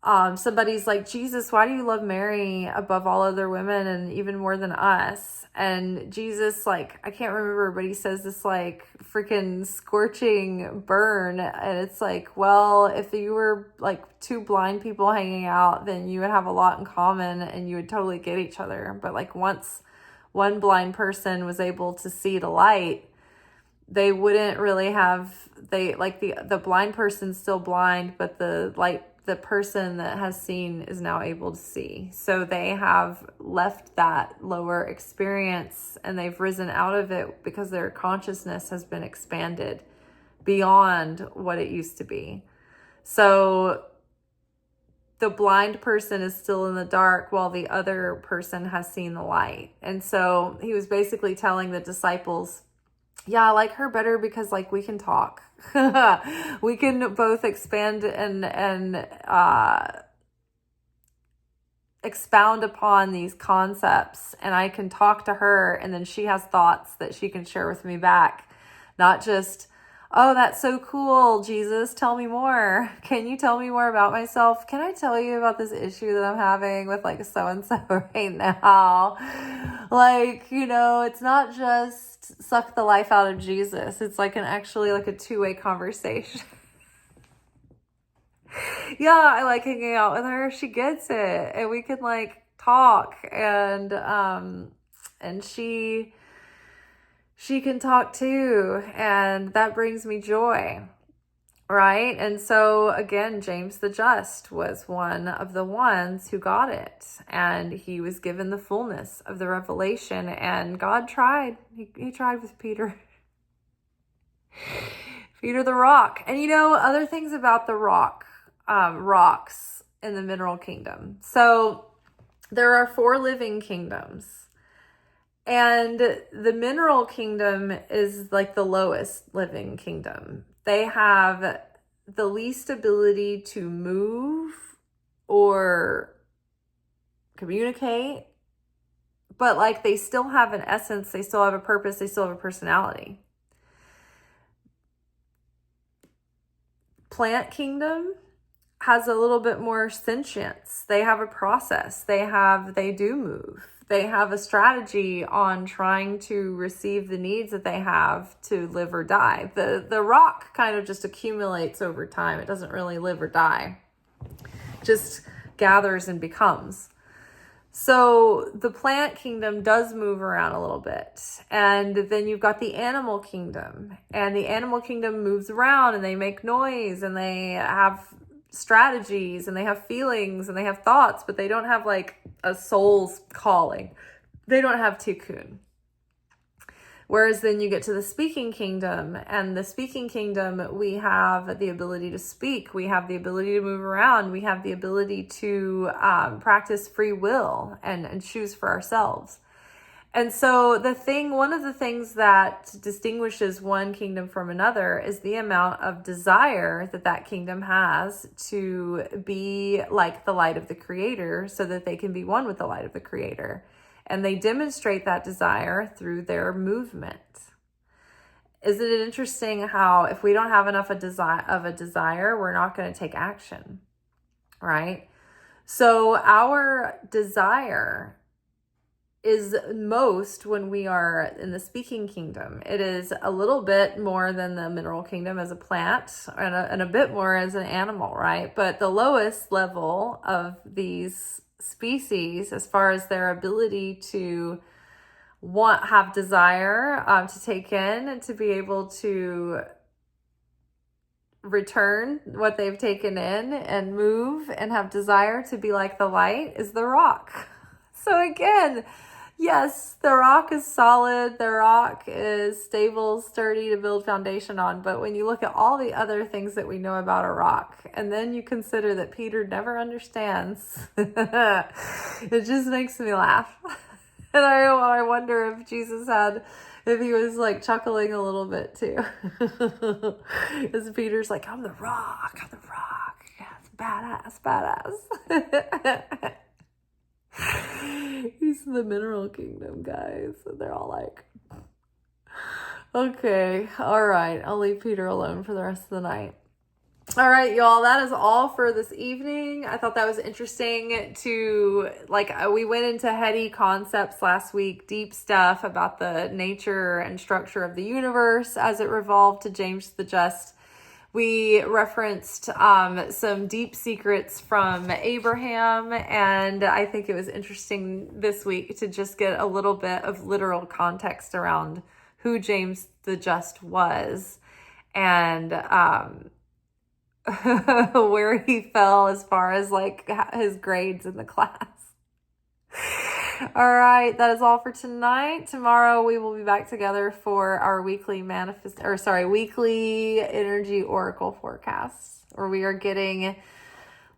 somebody's like, "Jesus, why do you love Mary above all other women and even more than us?" And Jesus, like, I can't remember, but he says this like freaking scorching burn, and it's like, well, if you were like two blind people hanging out, then you would have a lot in common and you would totally get each other. But like, once one blind person was able to see the light, they wouldn't really have, the blind person's still blind, but the person that has seen is now able to see. So they have left that lower experience and they've risen out of it because their consciousness has been expanded beyond what it used to be. So the blind person is still in the dark while the other person has seen the light. And so he was basically telling the disciples, yeah, I like her better because like we can talk. We can both expand and expound upon these concepts, and I can talk to her, and then she has thoughts that she can share with me back. Not just, "Oh, that's so cool, Jesus, tell me more. Can you tell me more about myself? Can I tell you about this issue that I'm having with like so-and-so right now?" Like, it's not just suck the life out of Jesus. It's like actually like a two-way conversation. Yeah, I like hanging out with her. She gets it, and we can like talk, and she can talk too, and that brings me joy, right? And so again, James the Just was one of the ones who got it, and he was given the fullness of the revelation, and God tried. He tried with Peter. Peter the rock. And other things about the rocks in the mineral kingdom. So there are 4 living kingdoms, and the mineral kingdom is like the lowest living kingdom. They have the least ability to move or communicate, but like they still have an essence, they still have a purpose, they still have a personality. Plant kingdom has a little bit more sentience. They have a process. They do move. they have a strategy on trying to receive the needs that they have to live or die. The rock kind of just accumulates over time. It doesn't really live or die. It just gathers and becomes. So the plant kingdom does move around a little bit. And then you've got the animal kingdom. And the animal kingdom moves around and they make noise and they have strategies and they have feelings and they have thoughts, but they don't have like a soul's calling. They don't have tikkun. Whereas then you get to the speaking kingdom, and the speaking kingdom, we have the ability to speak. We have the ability to move around. We have the ability to practice free will and choose for ourselves. And so one of the things that distinguishes one kingdom from another is the amount of desire that kingdom has to be like the light of the Creator so that they can be one with the light of the Creator. And they demonstrate that desire through their movement. Isn't it interesting how if we don't have enough of a desire, we're not going to take action, right? So our desire is most when we are in the speaking kingdom. It is a little bit more than the mineral kingdom as a plant and a bit more as an animal, right? But the lowest level of these species, as far as their ability to have desire to take in and to be able to return what they've taken in and move and have desire to be like the light, is the rock. So again, yes, the rock is solid, the rock is stable, sturdy to build foundation on. But when you look at all the other things that we know about a rock, and then you consider that Peter never understands, it just makes me laugh. And I wonder if if he was like chuckling a little bit too. As Peter's like, I'm the rock. Yeah, it's badass. He's in the mineral kingdom, guys. And they're all like, okay, all right, I'll leave Peter alone for the rest of the night. All right, y'all, that is all for this evening. I thought that was interesting we went into heady concepts last week, deep stuff about the nature and structure of the universe as it revolved to James the Just. We referenced some deep secrets from Abraham, and I think it was interesting this week to just get a little bit of literal context around who James the Just was and where he fell as far as like his grades in the class. All right, that is all for tonight. Tomorrow we will be back together for our weekly energy oracle forecasts, where we are getting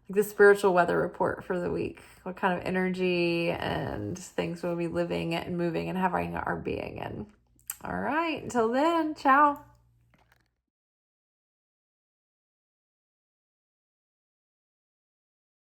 the spiritual weather report for the week. What kind of energy and things we'll be living and moving and having our being in. All right, until then, ciao.